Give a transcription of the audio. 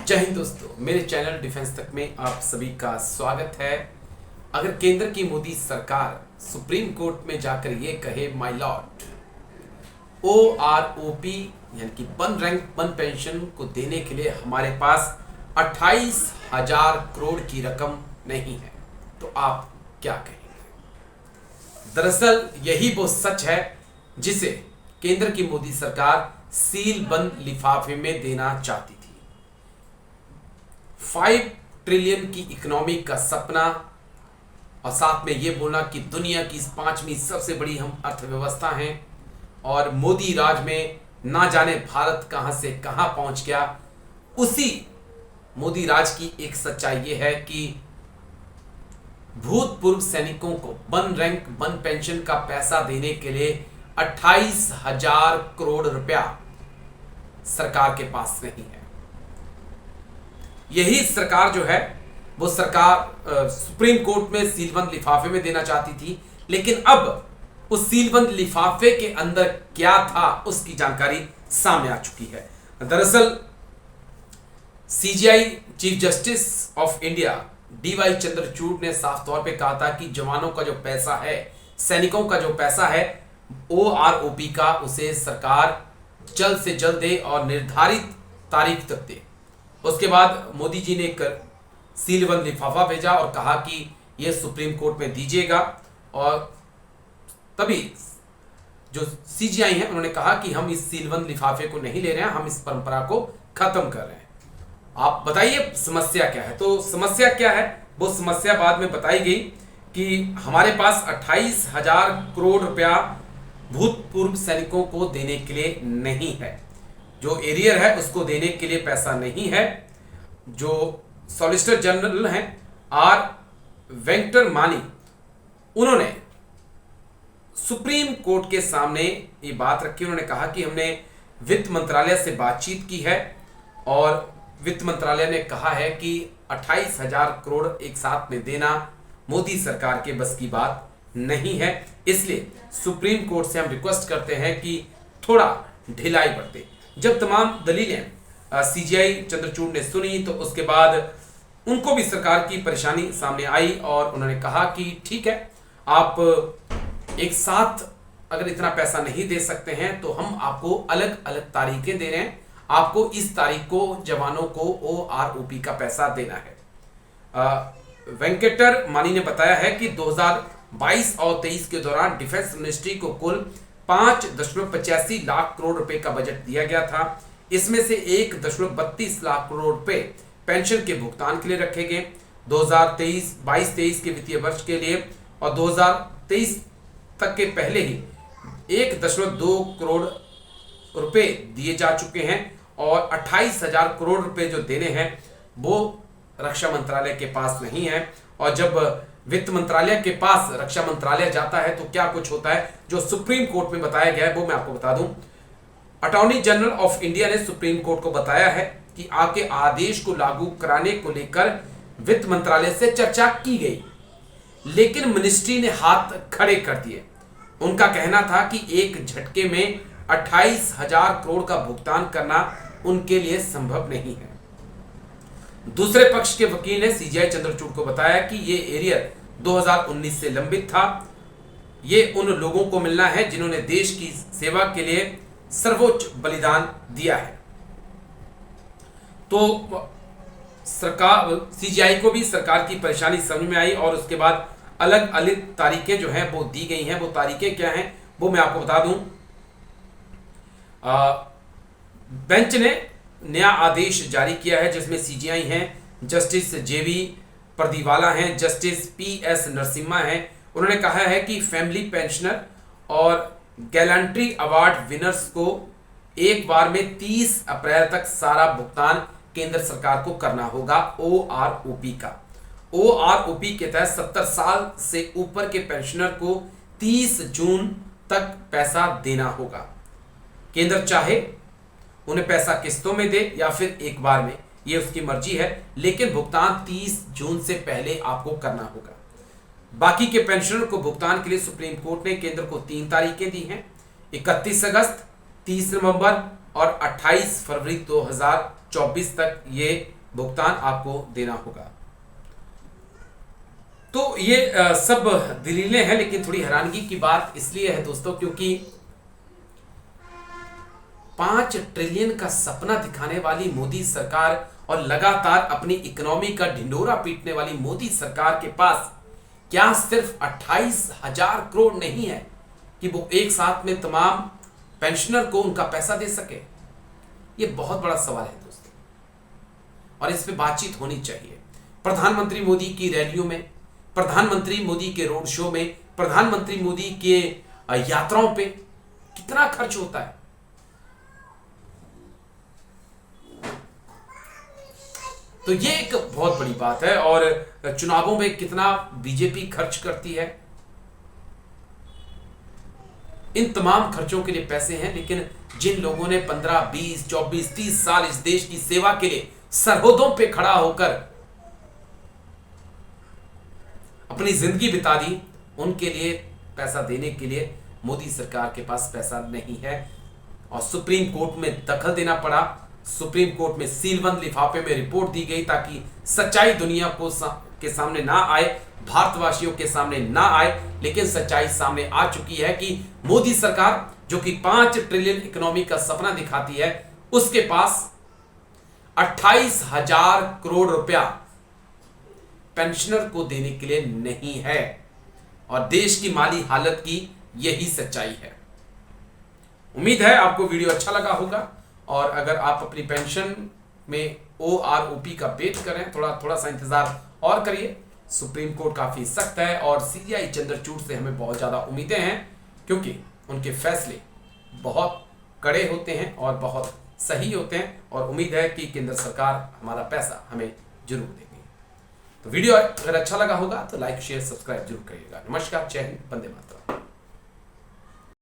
जय हिंद दोस्तों, मेरे चैनल डिफेंस तक में आप सभी का स्वागत है। अगर केंद्र की मोदी सरकार सुप्रीम कोर्ट में जाकर ये कहे माय लॉर्ड OROP यानी कि वन रैंक वन पेंशन को देने के लिए हमारे पास 28,000 करोड़ की रकम नहीं है, तो आप क्या कहेंगे? दरअसल यही वो सच है जिसे केंद्र की मोदी सरकार सील बंद लिफाफे में देना चाहती थी। 5 ट्रिलियन की इकोनॉमी का सपना और साथ में ये बोलना कि दुनिया की 5वीं सबसे बड़ी हम अर्थव्यवस्था हैं और मोदी राज में ना जाने भारत कहां से कहां पहुंच गया। उसी मोदी राज की एक सच्चाई ये है कि भूतपूर्व सैनिकों को वन रैंक वन पेंशन का पैसा देने के लिए 28,000 करोड़ रुपया सरकार के पास नहीं है। यही सरकार जो है वो सरकार सुप्रीम कोर्ट में सीलबंद लिफाफे में देना चाहती थी, लेकिन अब उस सीलबंद लिफाफे के अंदर क्या था उसकी जानकारी सामने आ चुकी है। दरअसल CJI chief justice of India DY Chandrachud ने साफ तौर पे कहा था कि जवानों का जो पैसा है, सैनिकों का जो पैसा है OROP का, उसे सरकार जल्द से जल्द दे और निर्धारित तारीख तक दे। उसके बाद मोदी जी ने एक सीलबंद लिफाफा भेजा और कहा कि यह सुप्रीम कोर्ट में दीजिएगा, और तभी जो CJI है उन्होंने कहा कि हम इस सीलबंद लिफाफे को नहीं ले रहे हैं, हम इस परंपरा को खत्म कर रहे हैं। आप बताइए समस्या क्या है? तो समस्या क्या है वो समस्या बाद में बताई गई कि हमारे पास 28,000 करोड़ रुपया भूतपूर्व सैनिकों को देने के लिए नहीं है। जो एरियर है उसको देने के लिए पैसा नहीं है। जो सॉलिसिटर जनरल हैं R वेंकटरमानी, उन्होंने सुप्रीम कोर्ट के सामने ये बात रखी। उन्होंने कहा कि हमने वित्त मंत्रालय से बातचीत की है और वित्त मंत्रालय ने कहा है कि 28,000 करोड़ एक साथ में देना मोदी सरकार के बस की बात नहीं है। इसलिए सुप्रीम कोर्ट से हम रिक्वेस्ट करते हैं कि थोड़ा ढिलाई बरते। जब तमाम दलीलें CJI चंद्रचूड़ ने सुनी तो उसके बाद उनको भी सरकार की परेशानी सामने आई और उन्होंने कहा कि ठीक है, आप एक साथ अगर इतना पैसा नहीं दे सकते हैं तो हम आपको अलग अलग तारीखें दे रहे हैं। आपको इस तारीख को जवानों को OROP का पैसा देना है। वेंकटर मानी ने बताया है कि 2022 और 23 के दौरान डिफेंस मिनिस्ट्री को कुल 5.85 लाख करोड़ रुपए का बजट दिया गया था। इसमें से 1.32 लाख करोड़ रुपए पेंशन के भुगतान के लिए रखे गए 2022-23 के वित्तीय वर्ष के लिए, और 2023 तक के पहले ही 1.2 करोड़ रुपए दिए जा चुके हैं और 28,000 करोड़ रुपए जो देने हैं वो रक्षा मंत्रालय के पास नहीं है। और जब वित्त मंत्रालय के पास रक्षा मंत्रालय जाता है तो क्या कुछ होता है जो सुप्रीम कोर्ट में बताया गया है वो मैं आपको बता दूं। अटॉर्नी जनरल ऑफ इंडिया ने सुप्रीम कोर्ट को बताया है कि आपके आदेश को लागू कराने को लेकर वित्त मंत्रालय से चर्चा की गई, लेकिन मिनिस्ट्री ने हाथ खड़े कर दिए। उनका कहना था कि एक झटके में 28,000 करोड़ का भुगतान करना उनके लिए संभव नहीं है। दूसरे पक्ष के वकील ने CJI चंद्रचूड़ को बताया कि ये एरियर 2019 से लंबित था। ये उन लोगों को मिलना है जिन्होंने देश की सेवा के लिए सर्वोच्च बलिदान दिया है। तो सरकार CJI को भी सरकार की परेशानी समझ में आई और उसके बाद अलग अलग तारीखें जो हैं वो दी गई हैं। वो तारीखें क्या हैं वो मैं आपको बता दूं। बेंच ने नया आदेश जारी किया है जिसमें CJI हैं, जस्टिस JV परदीवाला हैं, जस्टिस PS नरसिम्हा हैं। उन्होंने कहा है कि फैमिली पेंशनर और गैलेंट्री अवार्ड विनर्स को एक बार में 30 अप्रैल तक सारा भुगतान केंद्र सरकार को करना होगा OROP का। OROP के तहत 70 साल से ऊपर के पेंशनर को 30 जून तक पैसा देना होगा। केंद्र चाहे उन्हें पैसा किस्तों में दे या फिर एक बार में, ये उसकी मर्जी है, लेकिन भुगतान 30 जून से पहले आपको करना होगा। बाकी के पेंशनर को भुगतान के लिए सुप्रीम कोर्ट ने केंद्र को 3 तारीखें दी हैं, 31 अगस्त, 30 नवंबर और 28 फरवरी 2024 तक ये भुगतान आपको देना होगा। तो ये सब दलीलें हैं, लेकिन थोड़ी हैरानगी की बात इसलिए है दोस्तों क्योंकि 5 ट्रिलियन का सपना दिखाने वाली मोदी सरकार और लगातार अपनी इकोनॉमी का ढिंडोरा पीटने वाली मोदी सरकार के पास क्या सिर्फ 28,000 करोड़ नहीं है कि वो एक साथ में तमाम पेंशनर को उनका पैसा दे सके? ये बहुत बड़ा सवाल है दोस्तों, और इस पे बातचीत होनी चाहिए। प्रधानमंत्री मोदी की रैलियों में, प्रधानमंत्री मोदी के रोड शो में, प्रधानमंत्री मोदी के यात्राओं पे कितना खर्च होता है? तो ये एक बहुत बड़ी बात है। और चुनावों में कितना बीजेपी खर्च करती है, इन तमाम खर्चों के लिए पैसे हैं, लेकिन जिन लोगों ने 15, 20, 24, 30 साल इस देश की सेवा के लिए सरहदों पे खड़ा होकर अपनी जिंदगी बिता दी, उनके लिए पैसा देने के लिए मोदी सरकार के पास पैसा नहीं है। और सुप्रीम कोर्ट में दखल देना पड़ा, सुप्रीम कोर्ट में सीलबंद लिफाफे में रिपोर्ट दी गई ताकि सच्चाई दुनिया को के सामने ना आए, भारतवासियों के सामने ना आए। लेकिन सच्चाई सामने आ चुकी है कि मोदी सरकार जो कि 5 ट्रिलियन इकोनॉमी का सपना दिखाती है, उसके पास 28,000 करोड़ रुपया पेंशनर को देने के लिए नहीं है। और देश की माली हालत की यही सच्चाई है। उम्मीद है आपको वीडियो अच्छा लगा होगा, और अगर आप अपनी पेंशन में OROP का वेट करें, थोड़ा सा इंतजार और करिए। सुप्रीम कोर्ट काफी सख्त है और CBI चंद्रचूड़ से हमें बहुत ज्यादा उम्मीदें हैं, क्योंकि उनके फैसले बहुत कड़े होते हैं और बहुत सही होते हैं। और उम्मीद है कि केंद्र सरकार हमारा पैसा हमें जरूर देगी। तो वीडियो अगर अच्छा लगा होगा तो लाइक, शेयर, सब्सक्राइब जरूर करिएगा। नमस्कार, जय हिंद, वंदे मातरम।